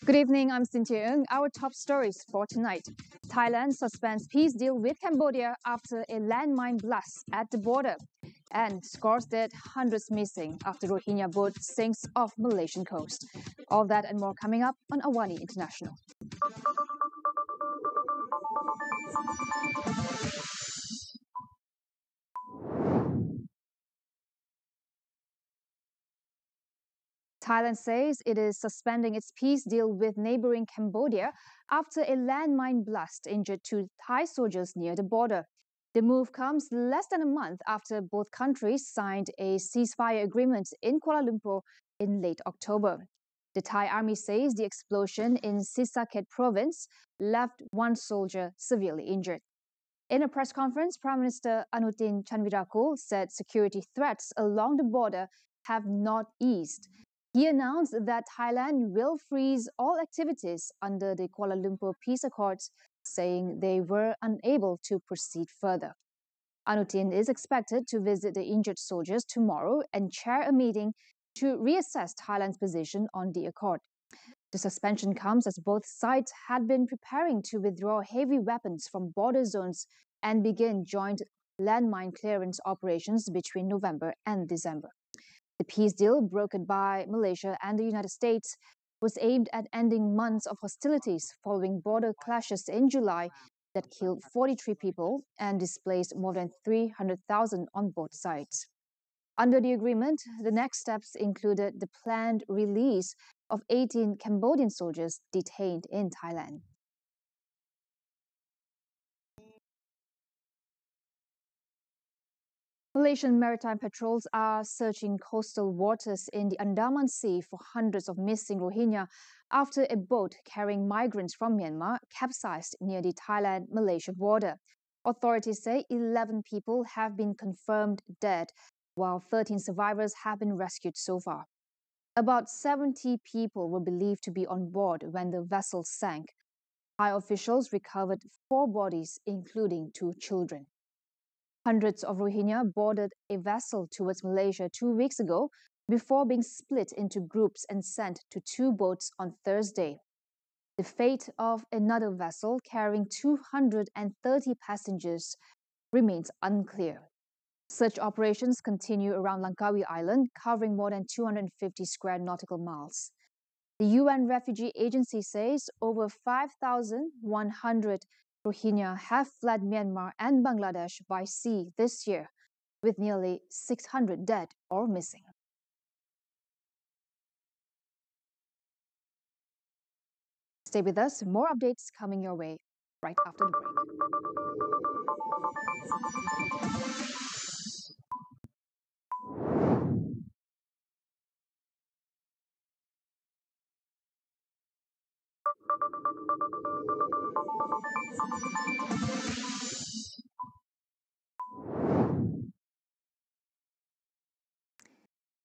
Good evening, I'm Cynthia Ng. Our top stories for tonight. Thailand suspends peace deal with Cambodia after a landmine blast at the border. And scores dead, hundreds missing after Rohingya boat sinks off Malaysian coast. All that and more coming up on Awani International. Thailand says it is suspending its peace deal with neighboring Cambodia after a landmine blast injured two Thai soldiers near the border. The move comes less than a month after both countries signed a ceasefire agreement in Kuala Lumpur in late October. The Thai army says the explosion in Sisaket province left one soldier severely injured. In a press conference, Prime Minister Anutin Chanvirakul said security threats along the border have not eased. He announced that Thailand will freeze all activities under the Kuala Lumpur Peace Accords, saying they were unable to proceed further. Anutin is expected to visit the injured soldiers tomorrow and chair a meeting to reassess Thailand's position on the accord. The suspension comes as both sides had been preparing to withdraw heavy weapons from border zones and begin joint landmine clearance operations between November and December. The peace deal, brokered by Malaysia and the United States, was aimed at ending months of hostilities following border clashes in July that killed 43 people and displaced more than 300,000 on both sides. Under the agreement, the next steps included the planned release of 18 Cambodian soldiers detained in Thailand. Malaysian maritime patrols are searching coastal waters in the Andaman Sea for hundreds of missing Rohingya after a boat carrying migrants from Myanmar capsized near the Thailand-Malaysia border. Authorities say 11 people have been confirmed dead, while 13 survivors have been rescued so far. About 70 people were believed to be on board when the vessel sank. Thai officials recovered 4 bodies, including 2 children. Hundreds of Rohingya boarded a vessel towards Malaysia 2 weeks ago before being split into groups and sent to 2 boats on Thursday. The fate of another vessel carrying 230 passengers remains unclear. Search operations continue around Langkawi Island, covering more than 250 square nautical miles. The UN Refugee Agency says over 5,100 Rohingya have fled Myanmar and Bangladesh by sea this year, with nearly 600 dead or missing. Stay with us, more updates coming your way right after the break.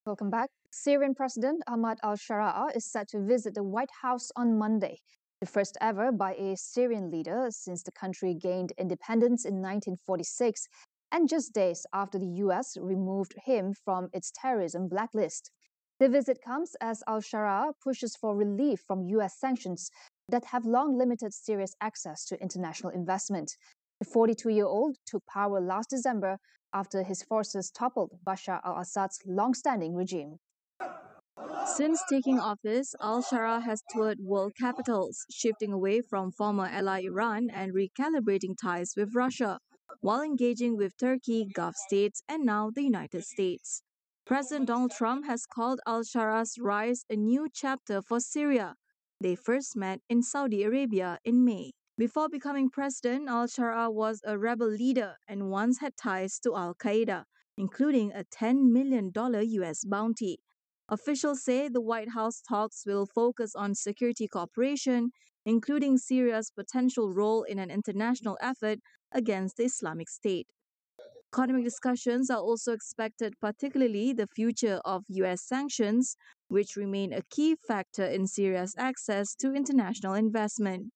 Welcome back. Syrian President Ahmad al-Shara is set to visit the White House on Monday, the first ever by a Syrian leader since the country gained independence in 1946 and just days after the US removed him from its terrorism blacklist. The visit comes as al-Shara pushes for relief from US sanctions that have long limited Syria's access to international investment. The 42-year-old took power last December after his forces toppled Bashar al-Assad's long-standing regime. Since taking office, al-Shara has toured world capitals, shifting away from former ally Iran and recalibrating ties with Russia, while engaging with Turkey, Gulf states, and now the United States. President Donald Trump has called al-Shara's rise a new chapter for Syria. They first met in Saudi Arabia in May. Before becoming president, al-Shara was a rebel leader and once had ties to al-Qaeda, including a $10 million US bounty. Officials say the White House talks will focus on security cooperation, including Syria's potential role in an international effort against the Islamic State. Economic discussions are also expected, particularly the future of US sanctions, which remain a key factor in Syria's access to international investment.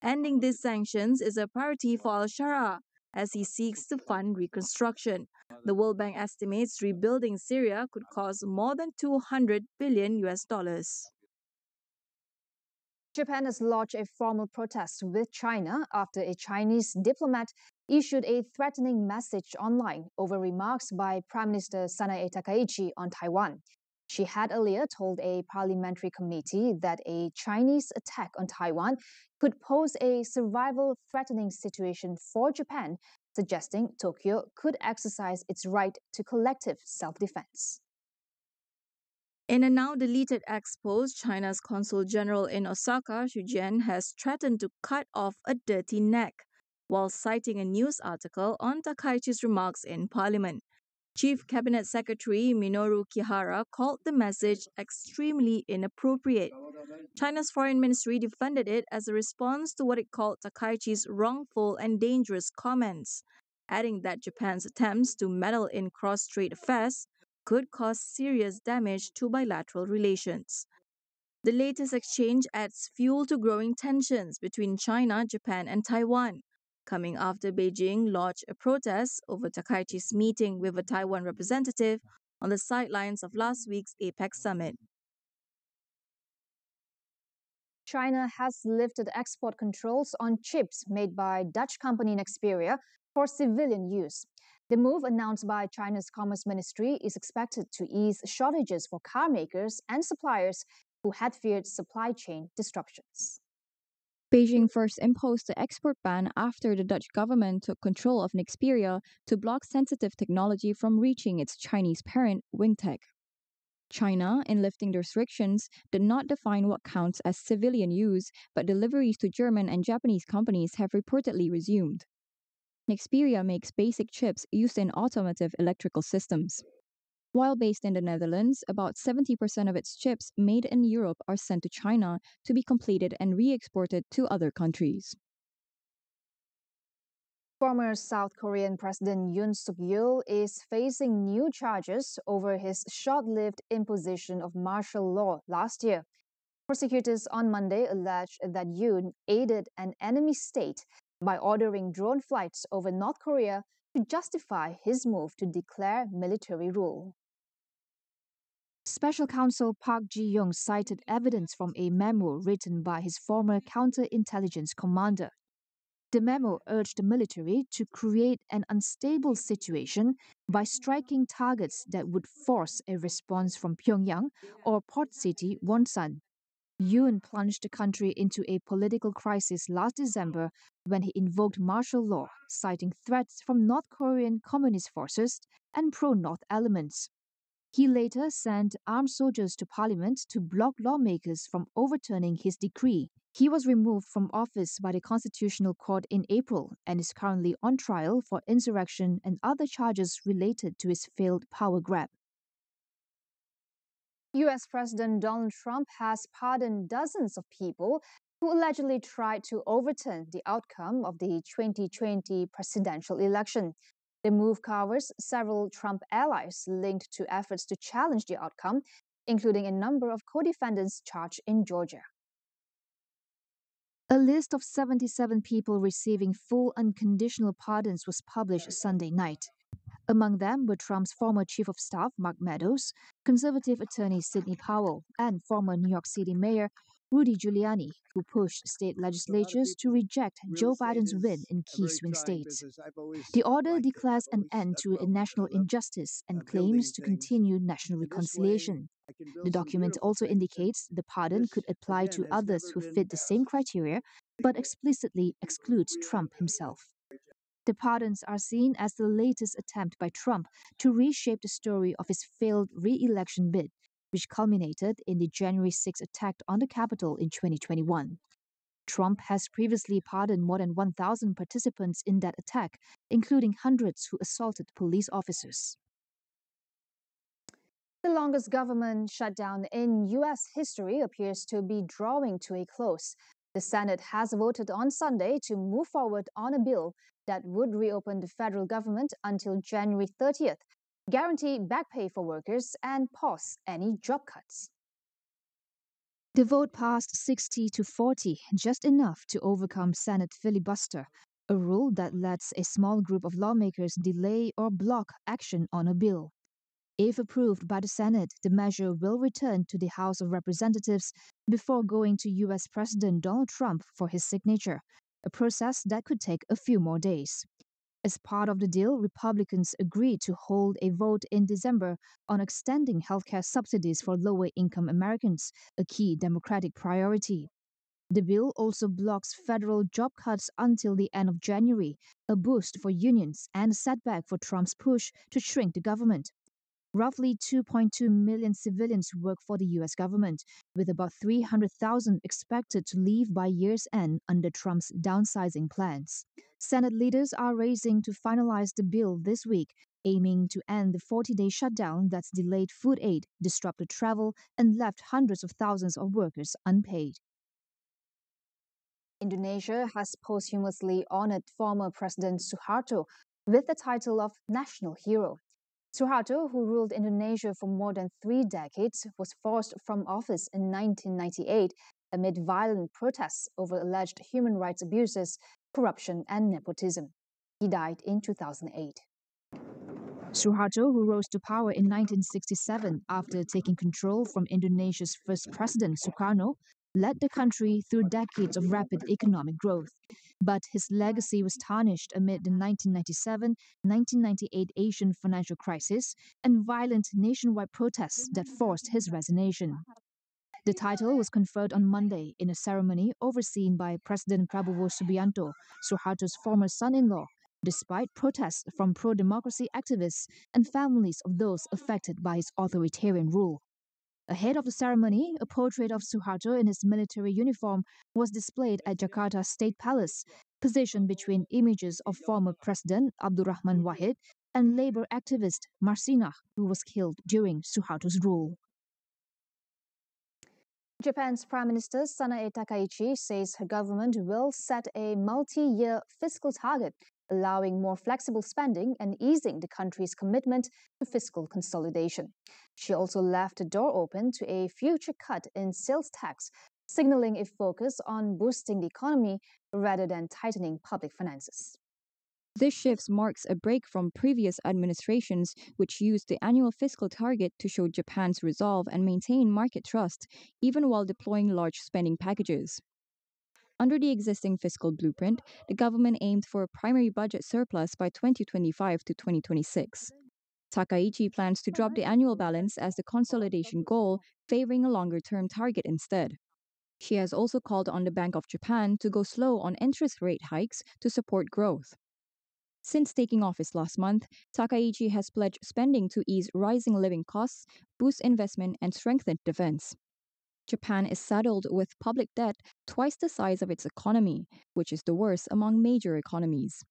Ending these sanctions is a priority for al-Shara as he seeks to fund reconstruction. The World Bank estimates rebuilding Syria could cost more than 200 billion US dollars. Japan has lodged a formal protest with China after a Chinese diplomat issued a threatening message online over remarks by Prime Minister Sanae Takaichi on Taiwan. She had earlier told a parliamentary committee that a Chinese attack on Taiwan could pose a survival-threatening situation for Japan, suggesting Tokyo could exercise its right to collective self-defense. In a now deleted X post, China's Consul General in Osaka, Xu Jian, has threatened to cut off a dirty neck while citing a news article on Takaichi's remarks in Parliament. Chief Cabinet Secretary Minoru Kihara called the message extremely inappropriate. China's foreign ministry defended it as a response to what it called Takaichi's wrongful and dangerous comments, adding that Japan's attempts to meddle in cross-strait affairs could cause serious damage to bilateral relations. The latest exchange adds fuel to growing tensions between China, Japan, and Taiwan, coming after Beijing lodged a protest over Takaichi's meeting with a Taiwan representative on the sidelines of last week's APEC summit. China has lifted export controls on chips made by Dutch company Nexperia for civilian use. The move announced by China's Commerce Ministry is expected to ease shortages for car makers and suppliers who had feared supply chain disruptions. Beijing first imposed the export ban after the Dutch government took control of Nexperia to block sensitive technology from reaching its Chinese parent, Wingtech. China, in lifting the restrictions, did not define what counts as civilian use, but deliveries to German and Japanese companies have reportedly resumed. Nexperia makes basic chips used in automotive electrical systems. While based in the Netherlands, about 70% of its chips made in Europe are sent to China to be completed and re-exported to other countries. Former South Korean President Yoon Suk-yeol is facing new charges over his short-lived imposition of martial law last year. Prosecutors on Monday alleged that Yoon aided an enemy state by ordering drone flights over North Korea to justify his move to declare military rule. Special Counsel Park Ji-young cited evidence from a memo written by his former counterintelligence commander. The memo urged the military to create an unstable situation by striking targets that would force a response from Pyongyang or port city Wonsan. Yoon plunged the country into a political crisis last December when he invoked martial law, citing threats from North Korean Communist forces and pro-North elements. He later sent armed soldiers to parliament to block lawmakers from overturning his decree. He was removed from office by the Constitutional Court in April and is currently on trial for insurrection and other charges related to his failed power grab. US President Donald Trump has pardoned dozens of people who allegedly tried to overturn the outcome of the 2020 presidential election. The move covers several Trump allies linked to efforts to challenge the outcome, including a number of co-defendants charged in Georgia. A list of 77 people receiving full unconditional pardons was published Sunday night. Among them were Trump's former chief of staff, Mark Meadows, conservative attorney Sidney Powell, and former New York City Mayor Rudy Giuliani, who pushed state legislatures to reject Joe Biden's win in key swing states. The order declares an end to a national injustice and claims to continue national reconciliation. The document also indicates the pardon could apply to others who fit the same criteria, but explicitly excludes Trump himself. The pardons are seen as the latest attempt by Trump to reshape the story of his failed re-election bid, which culminated in the January 6 attack on the Capitol in 2021. Trump has previously pardoned more than 1,000 participants in that attack, including hundreds who assaulted police officers. The longest government shutdown in U.S. history appears to be drawing to a close. The Senate has voted on Sunday to move forward on a bill that would reopen the federal government until January 30th, guarantee back pay for workers, and pause any job cuts. The vote passed 60 to 40, just enough to overcome Senate filibuster, a rule that lets a small group of lawmakers delay or block action on a bill. If approved by the Senate, the measure will return to the House of Representatives before going to U.S. President Donald Trump for his signature, a process that could take a few more days. As part of the deal, Republicans agreed to hold a vote in December on extending healthcare subsidies for lower income Americans, a key Democratic priority. The bill also blocks federal job cuts until the end of January, a boost for unions and a setback for Trump's push to shrink the government. Roughly 2.2 million civilians work for the U.S. government, with about 300,000 expected to leave by year's end under Trump's downsizing plans. Senate leaders are racing to finalize the bill this week, aiming to end the 40-day shutdown that's delayed food aid, disrupted travel, and left hundreds of thousands of workers unpaid. Indonesia has posthumously honored former President Suharto with the title of National Hero. Suharto, who ruled Indonesia for more than 3 decades, was forced from office in 1998 amid violent protests over alleged human rights abuses, corruption, and nepotism. He died in 2008. Suharto, who rose to power in 1967 after taking control from Indonesia's first president, Sukarno, led the country through decades of rapid economic growth. But his legacy was tarnished amid the 1997-1998 Asian financial crisis and violent nationwide protests that forced his resignation. The title was conferred on Monday in a ceremony overseen by President Prabowo Subianto, Suharto's former son-in-law, despite protests from pro-democracy activists and families of those affected by his authoritarian rule. Ahead of the ceremony, a portrait of Suharto in his military uniform was displayed at Jakarta State Palace, positioned between images of former President Abdurrahman Wahid and labor activist Marsinah, who was killed during Suharto's rule. Japan's Prime Minister Sanae Takaichi says her government will set a multi-year fiscal target, allowing more flexible spending and easing the country's commitment to fiscal consolidation. She also left the door open to a future cut in sales tax, signaling a focus on boosting the economy rather than tightening public finances. This shift marks a break from previous administrations, which used the annual fiscal target to show Japan's resolve and maintain market trust, even while deploying large spending packages. Under the existing fiscal blueprint, the government aimed for a primary budget surplus by 2025 to 2026. Takaichi plans to drop the annual balance as the consolidation goal, favoring a longer-term target instead. She has also called on the Bank of Japan to go slow on interest rate hikes to support growth. Since taking office last month, Takaichi has pledged spending to ease rising living costs, boost investment, and strengthen defense. Japan is saddled with public debt twice the size of its economy, which is the worst among major economies.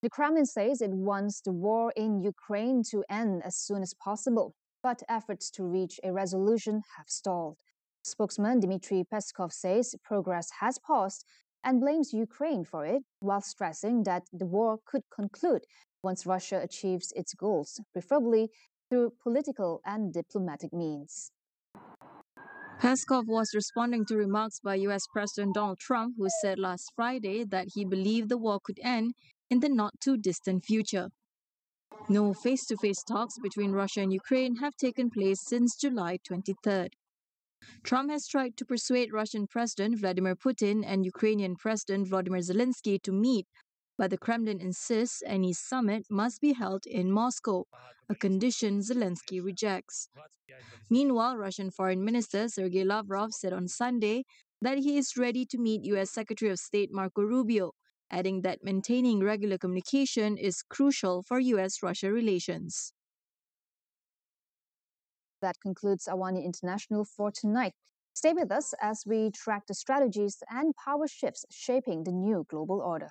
The Kremlin says it wants the war in Ukraine to end as soon as possible, but efforts to reach a resolution have stalled. Spokesman Dmitry Peskov says progress has paused and blames Ukraine for it, while stressing that the war could conclude once Russia achieves its goals, preferably through political and diplomatic means. Peskov was responding to remarks by US President Donald Trump, who said last Friday that he believed the war could end in the not-too-distant future. No face-to-face talks between Russia and Ukraine have taken place since July 23rd. Trump has tried to persuade Russian President Vladimir Putin and Ukrainian President Volodymyr Zelensky to meet, but the Kremlin insists any summit must be held in Moscow, a condition Zelensky rejects. Meanwhile, Russian Foreign Minister Sergei Lavrov said on Sunday that he is ready to meet U.S. Secretary of State Marco Rubio, adding that maintaining regular communication is crucial for U.S.-Russia relations. That concludes Awani International for tonight. Stay with us as we track the strategies and power shifts shaping the new global order.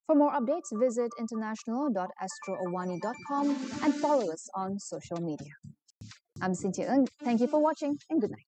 For more updates, visit international.astroawani.com and follow us on social media. I'm Cynthia Ng. Thank you for watching and good night.